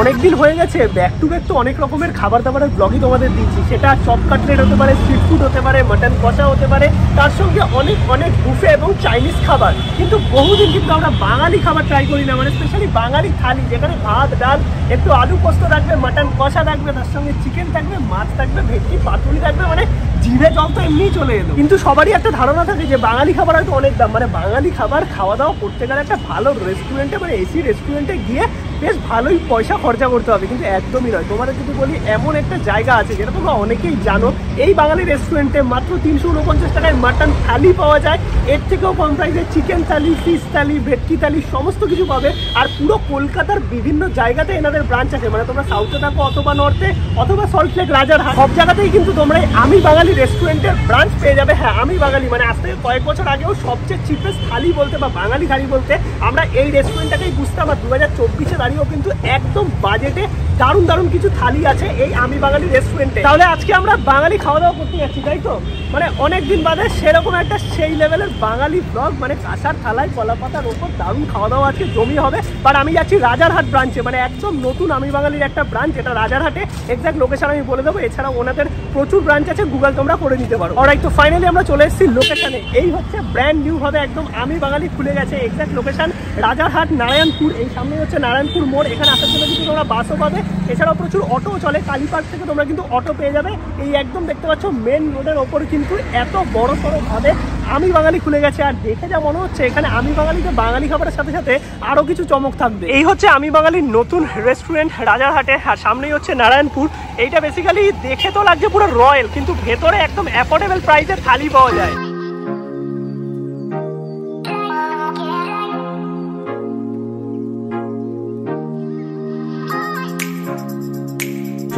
অনেকদিন হয়ে গেছে ব্যাক টু ব্যাক তো অনেক রকমের খাবার দাবারের ব্লগই তোমাদের দিচ্ছি, সেটা চপ কাটলেট হতে পারে, স্ট্রিট ফুড হতে পারে, মাটন কষা হতে পারে, তার সঙ্গে অনেক অনেক বুফে এবং চাইনিজ খাবার। কিন্তু বহুদিন কিন্তু আমরা বাঙালি খাবার ট্রাই করি না, মানে স্পেশালি বাঙালি থালি, যেখানে ভাত ডাল একটু আলু পোস্ত থাকবে, মাটন কষা থাকবে, তার সঙ্গে চিকেন থাকবে, মাছ থাকবে, ভেটকি পাতুরি থাকবে, মানে জিভে জল তো এমনি চলে এলো। কিন্তু সবারই একটা ধারণা থাকে যে বাঙালি খাবার হয়তো অনেক দাম, মানে বাঙালি খাবার খাওয়া দাওয়া করতে গেলে একটা ভালো রেস্টুরেন্টে মানে এসি রেস্টুরেন্টে গিয়ে বেশ ভালোই পয়সা খরচা করতে হবে, কিন্তু একদমই নয়। তোমাদের যদি বলি এমন একটা জায়গা আছে যেটা তোমরা অনেকেই জানো, এই বাঙালি রেস্টুরেন্টে মাত্র 349 টাকায় মাটন থালি পাওয়া যায়, এর থেকেও কম প্রাইসে চিকেন থালি, ফিশ থালি, ভেটকি থালি সমস্ত কিছু পাবে। আর পুরো কলকাতার বিভিন্ন জায়গাতে এনাদের ব্রাঞ্চ আছে, মানে তোমরা সাউথে থাকো অথবা নর্থে অথবা সল্টলেক, রাজারহাট, সব জায়গাতেই কিন্তু তোমরা আমি বাঙালি রেস্টুরেন্টের ব্রাঞ্চ পেয়ে যাবে। হ্যাঁ, আমি বাঙালি মানে আজ থেকে কয়েক বছর আগেও সবচেয়ে চিপেস্ট থালি বলতে বা বাঙালি থালি বলতে আমরা এই রেস্টুরেন্টটাকেই বুঝতাম। আর 2024-এ দাঁড়িয়েও কিন্তু একদম বাজেটে দারুণ দারুণ কিছু থালি আছে এই আমি বাঙালি রেস্টুরেন্টে। তাহলে আজকে আমরা বাঙালি খাওয়া দাওয়া করতে যাচ্ছি, তাই তো? মানে অনেকদিন বাদে সেরকম একটা সেই লেভেলের বাঙালি ব্লগ, মানে কাঁসার থালায় কলা পাতার ওপর দারুণ খাওয়া দাওয়া আজকে জমি হবে। বাট আমি যাচ্ছি রাজারহাট ব্রাঞ্চে, মানে একদম নতুন আমি বাঙালির একটা ব্রাঞ্চ, এটা রাজারহাটে। এক্সাক্ট লোকেশন আমি বলে দেবো, এছাড়াও ওনাদের প্রচুর ব্রাঞ্চ আছে, গুগল তোমরা করে নিতে পারো। অলরাইট, তো ফাইনালি আমরা চলে এসেছি লোকেশনে। এই হচ্ছে ব্র্যান্ড নিউ ভাবে একদম আমি বাঙালি খুলে গেছে। এক্সাক্ট লোকেশন রাজারহাট নারায়ণপুর, এই সামনে হচ্ছে নারায়ণপুর মোড়। এখানে আসার জন্য কিন্তু তোমরা বাসও পাবে, এছাড়াও প্রচুর অটো চলে। কালীপাড় থেকে তোমরা কিন্তু অটো পেয়ে যাবে। এই একদম দেখতে পাচ্ছ মেন রোডের ওপর কিন্তু এত বড় সড়ো ভাবে আমি বাঙালি খুলে গেছে। আর দেখে যা মনে হচ্ছে এখানে আমি বাঙালিতে বাঙালি খাবারের সাথে সাথে আরো কিছু চমক থাকবে। এই হচ্ছে আমি বাঙালির নতুন রেস্টুরেন্ট রাজারহাটে, আর সামনেই হচ্ছে নারায়ণপুর। এইটা বেসিক্যালি দেখে তো লাগছে পুরো রয়্যাল, কিন্তু ভেতরে একদম অ্যাফোর্ডেবল প্রাইসে থালি পাওয়া যায়।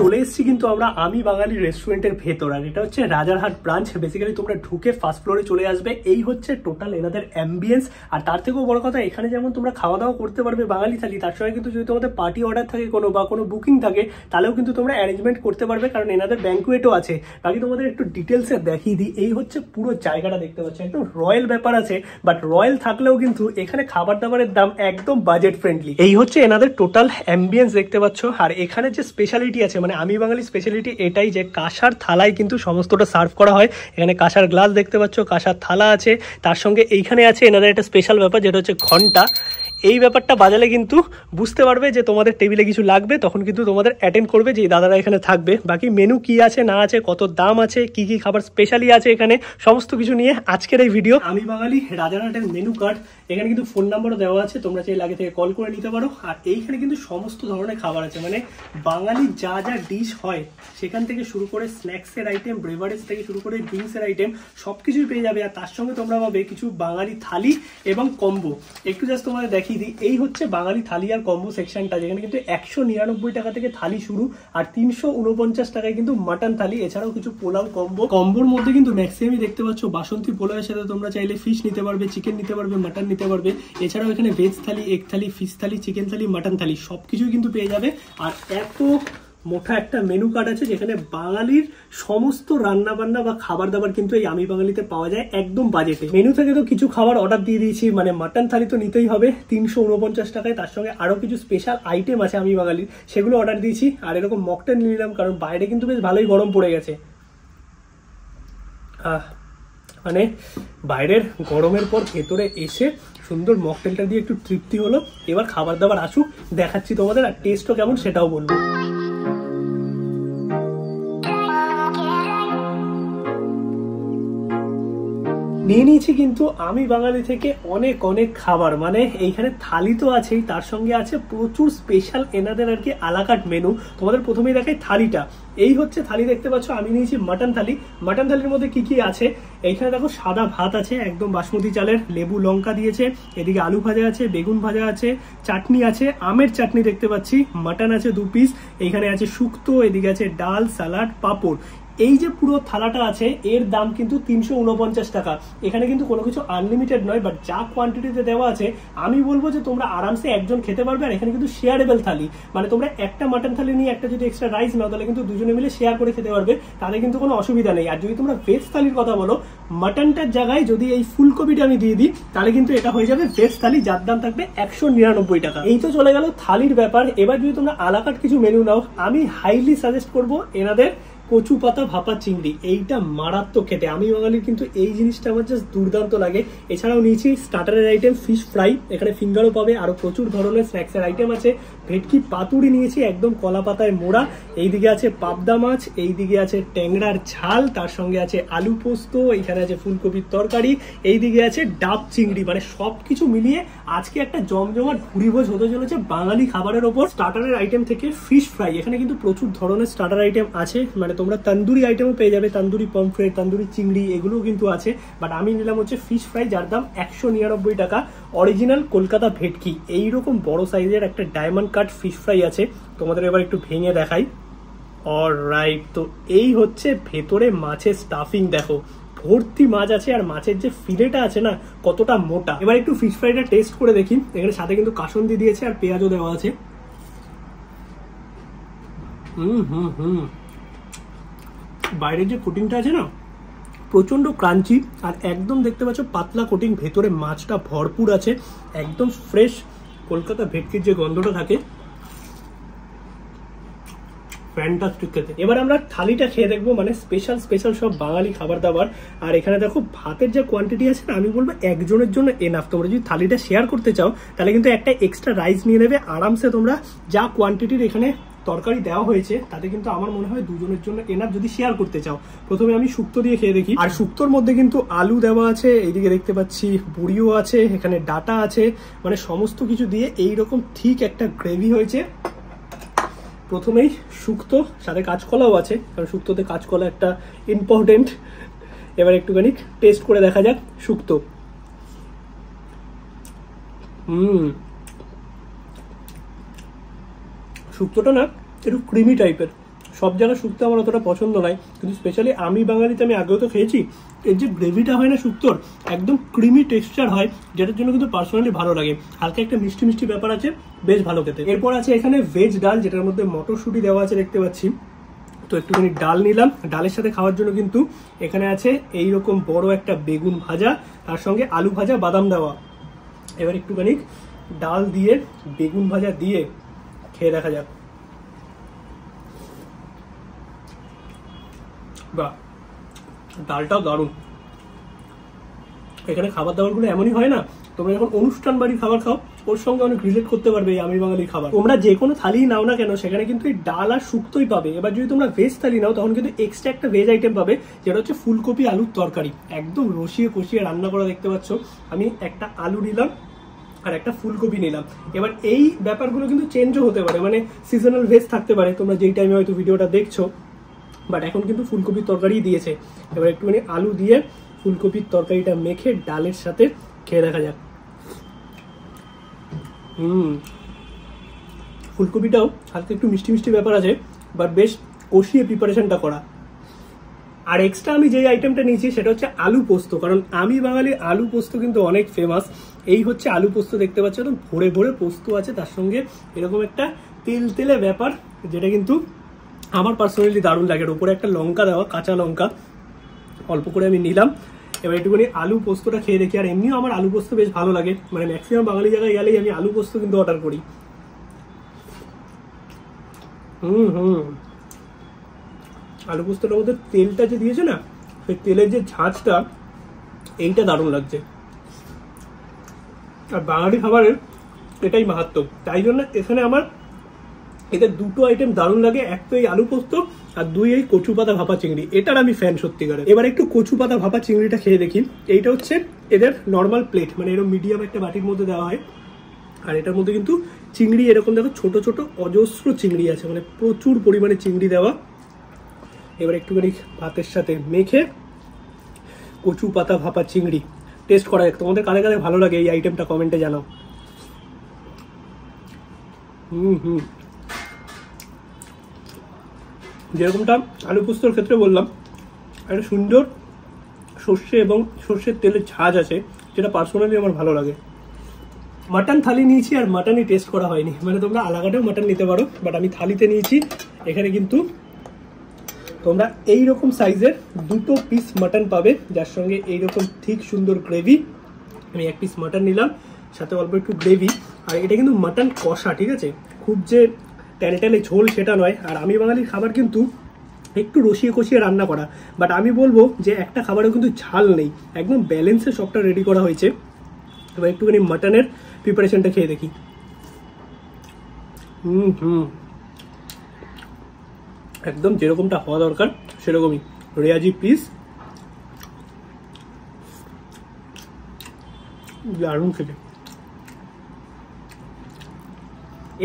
চলে এসেছি কিন্তু আমরা আমি বাঙালি রেস্টুরেন্টের ভেতর, আর এটা হচ্ছে রাজারহাট ব্রাঞ্চ। বেসিক্যালি তোমরা ঢুকে ফার্স্ট ফ্লোরে চলে আসবে। এই হচ্ছে টোটাল এনাদের অ্যাম্বিয়েন্স। আর তার থেকেও বড় কথা, এখানে যেমন তোমরা খাওয়া দাওয়া করতে পারবে বাঙালি থালি, তার সঙ্গে কিন্তু যদি তোমাদের পার্টি অর্ডার থাকে কোনো বা কোনো বুকিং থাকে, তাহলেও কিন্তু তোমরা অ্যারেঞ্জমেন্ট করতে পারবে, কারণ এনাদের ব্যাঙ্কুয়েটও আছে। বাকি তোমাদের একটু ডিটেলসে দেখিয়ে দিই। এই হচ্ছে পুরো জায়গাটা দেখতে পাচ্ছ, একদম রয়্যাল ব্যাপার আছে। বাট রয়্যাল থাকলেও কিন্তু এখানে খাবার দাবারের দাম একদম বাজেট ফ্রেন্ডলি। এই হচ্ছে এনাদের টোটাল অ্যাম্বিয়েন্স দেখতে পাচ্ছ। আর এখানে যে স্পেশালিটি আছে, মানে আমি বাঙালি স্পেশালিটি এটাই যে কাঁসার থালায় কিন্তু সমস্তটা সার্ভ করা হয়। এখানে কাঁসার গ্লাস দেখতে পাচ্ছ, কাঁসার থালা আছে, তার সঙ্গে এইখানে আছে এনাদের একটা স্পেশাল ব্যাপার যেটা হচ্ছে ঘন্টা। এই ব্যাপারটা বাজালে কিন্তু বুঝতে পারবে যে তোমাদের টেবিলে কিছু লাগবে, তখন কিন্তু তোমাদের অ্যাটেন্ড করবে যে দাদারা এখানে থাকবে। বাকি মেনু কি আছে না আছে, কত দাম আছে, কি কি খাবার স্পেশালি আছে এখানে, সমস্ত কিছু নিয়ে আজকের এই ভিডিও। আমি বাঙালি রাজারহাটের মেনু কার্ড, এখানে কিন্তু ফোন নাম্বারও দেওয়া আছে, তোমরা চাইলে আগে থেকে কল করে নিতে পারো। আর এইখানে কিন্তু সমস্ত ধরনের খাবার আছে, মানে বাঙালির যা যা ডিশ হয় সেখান থেকে শুরু করে স্ন্যাক্সের আইটেম, ব্রেভারেজ থেকে শুরু করে ড্রিঙ্কসের আইটেম সব কিছুই পেয়ে যাবে। আর তার সঙ্গে তোমরা পাবে কিছু বাঙালি থালি এবং কম্বো। একটু জাস্ট তোমাদের দেখিয়ে দিই, এই হচ্ছে বাঙালি থালি আর কম্বো সেকশনটা, যেখানে কিন্তু 199 টাকা থেকে থালি শুরু, আর 349 টাকায় কিন্তু মাটন থালি, এছাড়াও কিছু পোলাও কম্বো। কম্বোর মধ্যে কিন্তু ম্যাক্সিমামই দেখতে পাচ্ছ বাসন্তী পোলাওয়ের সাথে তোমরা চাইলে ফিশ নিতে পারবে, চিকেন নিতে পারবে, মাটন নিতে পারবে। এছাড়াও এখানে ভেজ থালি, এগ থালি, ফিশ থালি, চিকেন থালি, মাটন থালি সবকিছুই কিন্তু পেয়ে যাবে। আর এত মোটা একটা মেনু কার্ড আছে যেখানে বাঙালির সমস্ত রান্না বান্না বা খাবার দাবার কিন্তু এই আমি বাঙালিতে পাওয়া যায় একদম বাজেটে। মেনু থেকে তো কিছু খাবার অর্ডার দিয়ে দিয়েছি, মানে মাটন থালি তো নিতেই হবে 349 টাকায়, তার সঙ্গে আরো কিছু স্পেশাল আইটেম আছে আমি বাঙালির, সেগুলো অর্ডার দিয়েছি। আর এরকম মকটেল নিয়ে নিলাম, কারণ বাইরে কিন্তু বেশ ভালোই গরম পড়ে গেছে। মানে বাইরের গরমের পর ভেতরে এসে সুন্দর মকটেলটা দিয়ে একটু তৃপ্তি হলো। এবার খাবার দাবার আসুক, দেখাচ্ছি তোমাদের, আর টেস্টও কেমন সেটাও বলবো। নিয়ে নিয়েছি কিন্তু আমি বাঙালি থেকে অনেক অনেক খাবার, মানে এইখানে থালি তো আছেই, তার সঙ্গে আছে প্রচুর স্পেশাল এনাদের আর কি আলাকাট মেনু। তোমাদের প্রথমেই দেখাই থালিটা। এই হচ্ছে থালি দেখতে পাচ্ছ, আমি নিয়েছি মাটন থালি। মাটন থালির মধ্যে কি কি আছে, এইখানে দেখো সাদা ভাত আছে একদম বাসমতি চালের, লেবু লঙ্কা দিয়েছে, এদিকে আলু ভাজা আছে, বেগুন ভাজা আছে, চাটনি আছে, আমের চাটনি দেখতে পাচ্ছি, মাটন আছে 2 পিস, এইখানে আছে শুক্তো, এদিকে আছে ডাল, সালাড, পাঁপড়। এই যে পুরো থালাটা আছে এর দাম কিন্তু 349 টাকা। এখানে কিন্তু কোনো কিছু আনলিমিটেড নয়, বাট যা কোয়ান্টিটিতে দেওয়া আছে আমি বলবো যে তোমরা আরামসে একজন খেতে পারবে। আর এখানে কিন্তু শেয়ারেবল থালি, মানে তোমরা একটা মাটন থালি নিয়ে একটা যদি এক্সট্রা রাইস নাও তাহলে কিন্তু দুজনে মিলে শেয়ার করে খেতে পারবে, তাহলে কিন্তু কোনো অসুবিধা নেই। আর যদি তোমরা ভেজ থালির কথা বলো, মাটনটার জায়গায় যদি এই ফুলকপিটা আমি দিয়ে দিই তাহলে কিন্তু এটা হয়ে যাবে ভেজ থালি, যার দাম থাকবে 199 টাকা। এই তো চলে গেল থালির ব্যাপার। এবার যদি তোমরা আলাকাট কিছু মেনু নাও, আমি হাইলি সাজেস্ট করবো এনাদের কচু পাতা ভাপা চিংড়ি। এইটা মারাত্মক খেতে, আমি বাঙালির কিন্তু এই জিনিসটা আমার জাস্ট দুর্দান্ত লাগে। এছাড়াও নিয়েছি স্টার্টারের আইটেম ফিশ ফ্রাই, এখানে ফিঙ্গারও পাবে, আরো প্রচুর ধরনের স্ন্যাক্সের আইটেম আছে। ভেটকি পাতুরি নিয়েছি একদম কলা পাতায় মোড়া, এইদিকে আছে পাবদা মাছ, এইদিকে আছে ট্যাংরার ঝাল, তার সঙ্গে আছে আলু পোস্ত, এখানে আছে ফুলকপির তরকারি, এইদিকে আছে ডাব চিংড়ি। মানে সবকিছু মিলিয়ে আজকে একটা জমজমাট ভুরিভোজ হতে চলেছে বাঙালি খাবারের ওপর। স্টার্টারের আইটেম থেকে ফিশ ফ্রাই, এখানে কিন্তু প্রচুর ধরনের স্টার্টার আইটেম আছে, মানে তোমরা তন্দুরি আইটেমও পেয়ে যাবে, তন্দুরি পমফ্রেট, তন্দুরি চিংড়ি এগুলোও কিন্তু আছে। বাট আমি নিলাম হচ্ছে ফিশ ফ্রাই, যার দাম 199 টাকা। অরিজিনাল কলকাতা ভেটকি, এইরকম বড় সাইজের একটা ডায়মন্ড কাট ফিশ ফ্রাই আছে, তোমাদের এবার একটু ভেঙে দেখাই। অলরাইট, তো এই হচ্ছে ভেতরে মাছের স্টাফিং, দেখো ভর্তি মাছ আছে, আর মাছের যে ফিলেটা আছে না কতটা মোটা। এবার একটু ফিশ ফ্রাইটা টেস্ট করে দেখি। এখানে সাথে কিন্তু কাসুন্দি দিয়েছে আর পেঁয়াজও দেওয়া আছে। বাইরের যে কোটিংটা আছে না প্রচন্ড ক্রাঞ্চি, আর একদম দেখতে পাচ্ছ পাতলা কোটিং, ভেতরে মাছটা ভরপুর আছে, একদম ফ্রেশ কলকাতা ভেটকির যে গন্ধটা থাকে, ফ্যান্টাস্টিক খেতে। এবার আমরা থালিটা খেয়ে দেখবো, মানে স্পেশাল স্পেশাল সব বাঙালি খাবার দাবার। আর এখানে দেখো ভাতের যে কোয়ান্টিটি আছে না, আমি বলবো একজনের জন্য এনাফ। তোমরা যদি থালিটা শেয়ার করতে চাও তাহলে কিন্তু একটা এক্সট্রা রাইস নিয়ে নেবে আরামসে। তোমরা যা কোয়ান্টিটির এখানে তরকারি দেওয়া হয়েছে তাতে কিন্তু আমার মনে হয় দুজনের জন্য এনাফ যদি শেয়ার করতে চাও। প্রথমে আমি শুক্তো দিয়ে খেয়ে দেখি। আর শুক্তোর মধ্যে কিন্তু আলু দেওয়া আছে, এইদিকে দেখতে পাচ্ছি বড়িও আছে, এখানে ডাটা আছে, মানে সমস্ত কিছু দিয়ে এইরকম ঠিক একটা গ্রেভি হয়েছে। প্রথমেই শুক্তো, সাথে কাঁচকলাও আছে, কারণ শুক্তোতে কাঁচকলা একটা ইম্পর্টেন্ট। এবার একটুখানি টেস্ট করে দেখা যাক শুক্তো। শুক্তোটা না একটু ক্রিমি টাইপের, সব জায়গায় শুক্তো আমার অতটা পছন্দ নয়, কিন্তু স্পেশালি আমি বাঙালিতে আমি আগেও তো খেয়েছি, এর যে গ্রেভিটা হয় না শুক্তোর একদম ক্রিমি টেক্সচার হয়, যেটার জন্য কিন্তু পার্সোনালি ভালো লাগে। হালকা একটা মিষ্টি মিষ্টি ব্যাপার আছে, বেশ ভালো খেতে। এরপর আছে এখানে ভেজ ডাল, যেটার মধ্যে মটরশুঁটি দেওয়া আছে দেখতে পাচ্ছি। তো একটুখানি ডাল নিলাম। ডালের সাথে খাওয়ার জন্য কিন্তু এখানে আছে এইরকম বড় একটা বেগুন ভাজা, তার সঙ্গে আলু ভাজা, বাদাম দেওয়া। এবার একটুখানি ডাল দিয়ে বেগুন ভাজা দিয়ে খেয়ে দেখা যাক। বাহ, ডালটাও দারুণ। এখানে খাবার দাবারগুলো এমনই হয় না, তোমরা যখন অনুষ্ঠান বাড়ির খাবার খাও ওর সঙ্গে অনেক রিলেট করতে পারবে এই আমি বাঙালির খাবার। তোমরা যে কোনো থালি নাও না কেন সেখানে কিন্তু এই ডাল আর শুক্তোই পাবে। এবার যদি তোমরা ভেজ থালি নাও তখন কিন্তু এক্সট্রা একটা ভেজ আইটেম পাবে, যেটা হচ্ছে ফুলকপি আলুর তরকারি, একদম রসিয়ে কষিয়ে রান্না করা। দেখতে পাচ্ছ আমি একটা আলু নিলাম আর একটা ফুলকপি নিলাম। এবার এই ব্যাপারগুলো কিন্তু চেঞ্জও হতে পারে, মানে সিজনাল ভেজ থাকতে পারে তোমরা যেই টাইমে হয়তো ভিডিওটা দেখছো, বাট এখন কিন্তু ফুলকপির তরকারি দিয়েছে। এবার একটুখানি আলু দিয়ে ফুলকপির তরকারিটা মেখে ডালের সাথে খেয়ে দেখা যাক। ফুলকপিটাও হালকা একটু মিষ্টি মিষ্টি ব্যাপার আছে, বাট বেশ কষিয়ে প্রিপারেশনটা করা। আর এক্সট্রা আমি যে আইটেমটা নিয়েছি সেটা হচ্ছে আলু পোস্ত, কারণ আমি বাঙালি আলু পোস্ত কিন্তু অনেক ফেমাস। এই হচ্ছে আলু পোস্ত, দেখতে পাচ্ছ একদম ভরে ভরে পোস্ত আছে, তার সঙ্গে এরকম একটা তেল তেলে ব্যাপার, যেটা কিন্তু আমার পার্সোনালি দারুণ লাগে। ওপরে একটা লঙ্কা দেওয়া, কাঁচা লঙ্কা অল্প করে আমি নিলাম। এবার একটুখানি আলু পোস্তটা খেয়ে দেখি। আর এমনিও আমার আলু পোস্ত বেশ ভালো লাগে, মানে ম্যাক্সিমাম বাঙালি জায়গায় গেলেই আমি আলু পোস্ত কিন্তু অর্ডার করি। আলু পোস্তটার মধ্যে তেলটা যে দিয়েছে না, সেই তেলের যে ঝাঁঝটা, এইটা দারুণ লাগছে। আর বাঙালি খাবারের এটাই মাহাত্ম্য, তাই জন্য এখানে আমার এদের দুটো আইটেম দারুণ লাগে। এক তো এই আলু পোস্ত, আর দুই এই কচু পাতা ভাপা চিংড়ি, এটার আমি ফ্যান সত্যিকারে। এবার একটু কচু পাতা ভাপা চিংড়িটা খেয়ে দেখি। এইটা হচ্ছে এদের নর্মাল প্লেট, মানে এরকম মিডিয়াম একটা বাটির মধ্যে দেওয়া হয়। আর এটার মধ্যে কিন্তু চিংড়ি এরকম দেখো ছোট ছোট অজস্র চিংড়ি আছে, মানে প্রচুর পরিমাণে চিংড়ি দেওয়া। এবার একটুখানি ভাতের সাথে মেখে কচু পাতা ভাপা চিংড়ি টেস্ট করা যাক। তোমাদের কারে কারে ভালো লাগে এই আইটেমটা কমেন্টে জানাও। যেরকমটা আলু পোস্তর ক্ষেত্রে বললাম, একটা সুন্দর সর্ষে এবং সর্ষের তেলের ঝাঁজ আছে, যেটা পার্সোনালি আমার ভালো লাগে। মাটন থালি নিয়েছি আর মাটনই টেস্ট করা হয়নি, মানে তোমরা আলাদাও মাটন নিতে পারো, বাট আমি থালিতে নিয়েছি। এখানে কিন্তু তোমরা এইরকম সাইজের 2 পিস মাটন পাবে, যার সঙ্গে এইরকম ঠিক সুন্দর গ্রেভি। আমি 1 পিস মাটন নিলাম, সাথে অল্প একটু গ্রেভি। আর এটা কিন্তু মাটন কষা, ঠিক আছে, খুব যে টেনে টেনে ঝোল সেটা নয়। আর আমি বাঙালির খাবার কিন্তু একটু রসিয়ে কষিয়ে রান্না করা, বাট আমি বলবো যে একটা খাবারেও কিন্তু ঝাল নেই, একদম ব্যালেন্সে সবটা রেডি করা হয়েছে। এবার একটুখানি মাটনের প্রিপারেশনটা খেয়ে দেখি। একদম যেরকমটা হওয়া দরকার সেরকমই, রেয়াজি পিস, দারুণ খেতে।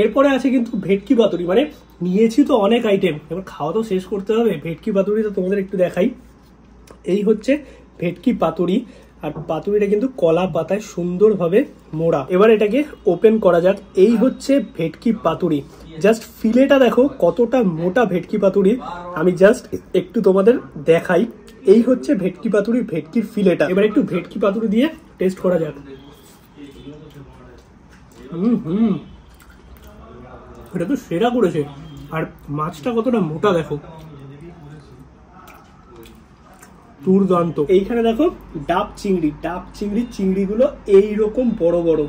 এরপরে আছে কিন্তু ভেটকি পাতুরি, মানে নিয়েছি তো অনেক আইটেম, এবার খাওয়া তো শেষ করতে হবে। ভেটকি পাতুরি তো তোমাদের একটু দেখাই। এই হচ্ছে ভেটকি পাতুরি, আর পাতুরিটা কিন্তু কলা পাতায় সুন্দরভাবে মোড়া। এবার এটাকে ওপেন করা যাক। এই হচ্ছে ভেটকি পাতুরি, জাস্ট ফিলেটা দেখো কতটা মোটা ভেটকি পাতুরি। আমি জাস্ট একটু তোমাদের দেখাই। এই হচ্ছে ভেটকি পাতুরি, ভেটকির ফিলেটা। এবার একটু ভেটকি পাতুরি দিয়ে টেস্ট করা যাক। এটা তো সেরা করেছে। আর মাছটা কতটা মোটা দেখো, দুর্দান্ত। এইখানে দেখো ডাব চিংড়ি, ডাব চিংড়ি, চিংড়িগুলো এইরকম বড় বড়,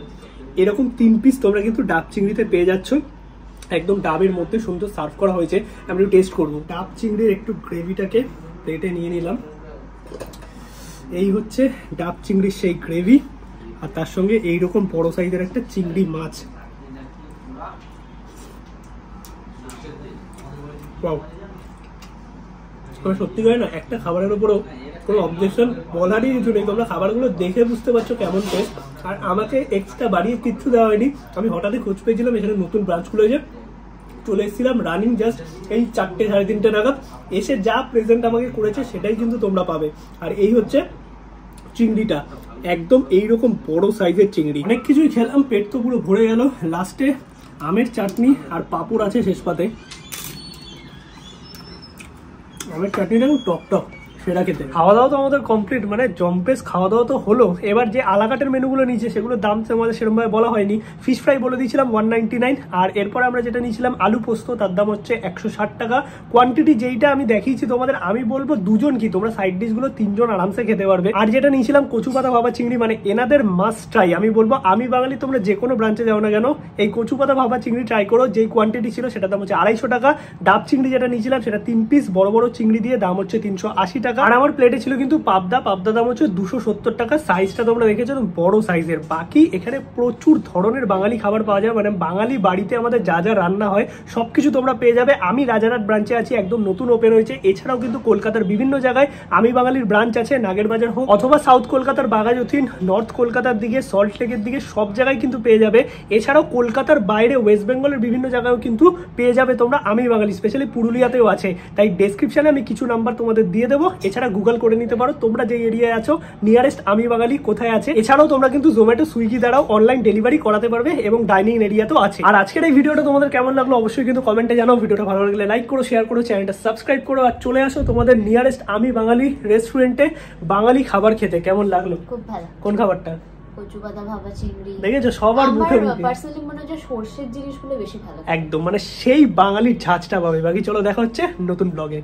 এরকম 3 পিস তোমরা কিন্তু ডাব চিংড়িতে পেয়ে যাচ্ছ। একদম ডাবের মধ্যে সুন্দর সার্ভ করা হয়েছে। আমি একটু টেস্ট করবো। ডাব চিংড়ির একটু গ্রেভিটাকে প্লেটে নিয়ে নিলাম। এই হচ্ছে ডাব চিংড়ির সেই গ্রেভি, আর তার সঙ্গে এইরকম বড় সাইজের একটা চিংড়ি মাছ। সত্যি করে না, একটা খাবারের উপরও কোনো অবজেকশন বলারই কিছু নেই। তোমরা খাবারগুলো দেখে বুঝতে পারছো কেমন টেস্ট। আর আমাকে এক্সট্রা বাড়িয়ে কিচ্ছু দেওয়া হয়নি। আমি হঠাৎই খোঁজ পেয়েছিলাম এখানে নতুন ব্রাঞ্চ খুলেছে, চলে এসেছিলাম রানিং জাস্ট এই 4টে সাড়ে 3টে নাগাদ। এসে যা প্রেজেন্ট আমাকে করেছে সেটাই কিন্তু তোমরা পাবে। আর এই হচ্ছে চিংড়িটা, একদম এইরকম বড় সাইজের চিংড়ি। অনেক কিছুই খেলাম, পেট তো পুরো ভরে গেল। লাস্টে আমের চাটনি আর পাঁপড় আছে শেষ পাতে। আমের চাটনিটা খুব টক টক, সেটা খেতে। খাওয়া দাওয়া তো আমাদের কমপ্লিট, মানে জম্পেস খাওয়া দাওয়া তো হলো। এবার যে আলাকাটের মেনুগুলো নিয়েছে সেগুলোর দাম আমাদের সেরকমভাবে বলা হয়নি। ফিশ ফ্রাই বলে দিয়েছিলাম 199, আর এরপর আমরা যেটা নিয়েছিলাম আলু পোস্ত, তার দাম হচ্ছে 160 টাকা। কোয়ান্টিটি যেইটা আমি দেখিয়েছি তোমাদের, আমি বলবো 2 জন কি তোমরা সাইড ডিশগুলো 3 জন আরামসে খেতে পারবে। আর যেটা নিয়েছিলাম কচু পাতা ভাপা চিংড়ি, মানে এনাদের মাস্ট ট্রাই। আমি বলবো আমি বাঙালি, তোমরা যে কোনো ব্রাঞ্চে যাও না কেন এই কচু পাতা ভাপা চিংড়ি ট্রাই করো। যেই কোয়ান্টিটি ছিল সেটা দাম হচ্ছে 250 টাকা। ডাব চিংড়ি যেটা নিয়েছিলাম সেটা 3 পিস বড় বড় চিংড়ি দিয়ে দাম হচ্ছে 380 টাকা। আর আমার প্লেটে ছিল কিন্তু পাবদা দাম হচ্ছে 270 টাকা। সাইজটা তোমরা দেখেছো বড় সাইজের। বাকি এখানে প্রচুর ধরনের বাঙালি খাবার পাওয়া যায়, মানে বাঙালি বাড়িতে আমাদের যা যা রান্না হয় সবকিছু তোমরা পেয়ে যাবে। আমি রাজারহাট ব্রাঞ্চে আছি, একদম নতুন ওপেন হয়েছে। এছাড়াও কিন্তু কলকাতার বিভিন্ন জায়গায় আমি বাঙালির ব্রাঞ্চ আছে, নাগেরবাজার হোক অথবা সাউথ কলকাতার বাঘাযতীন, নর্থ কলকাতার দিকে সল্ট লেকের দিকে সব জায়গায় কিন্তু পেয়ে যাবে। এছাড়াও কলকাতার বাইরে ওয়েস্ট বেঙ্গলের বিভিন্ন জায়গায়ও কিন্তু পেয়ে যাবে তোমরা আমি বাঙালি, স্পেশালি পুরুলিয়াতেও আছে। তাই ডেসক্রিপশনে আমি কিছু নাম্বার তোমাদের দিয়ে দেবো, এছাড়া গুগল করে নিতে পারো তোমরা যে এরিয়ায় আছো নিয়ারেস্ট আমি বাঙালি কোথায় আছে। এছাড়াও তোমরা কিন্তু জোম্যাটো, সুইগি দ্বারাও অনলাইন ডেলিভারি করাতে পারবে এবং ডাইনিং এরিয়াতেও আছে। আর আজকের এই ভিডিওটা তোমাদের কেমন লাগলো অবশ্যই কিন্তু কমেন্টে জানাও। ভিডিওটা ভালো লাগলে লাইক করো, শেয়ার করো, চ্যানেলটা সাবস্ক্রাইব করো, আর চলে আসো তোমাদের নিয়ারেস্ট আমি বাঙালি রেস্টুরেন্টে বাঙালি খাবার খেতে। কেমন লাগলো? খুব ভালো। কোন খাবারটা? কচু পাতা ভাপা চিংড়ি। দেখেছো সবার মুখে মুখে। পার্সোনালি মনে হয় সরষের জিনিসগুলো বেশি ভালো। একদম, মানে সেই বাঙালির ঝাঁজটা পাবে। বাকি চলো দেখা হচ্ছে নতুন ব্লগে।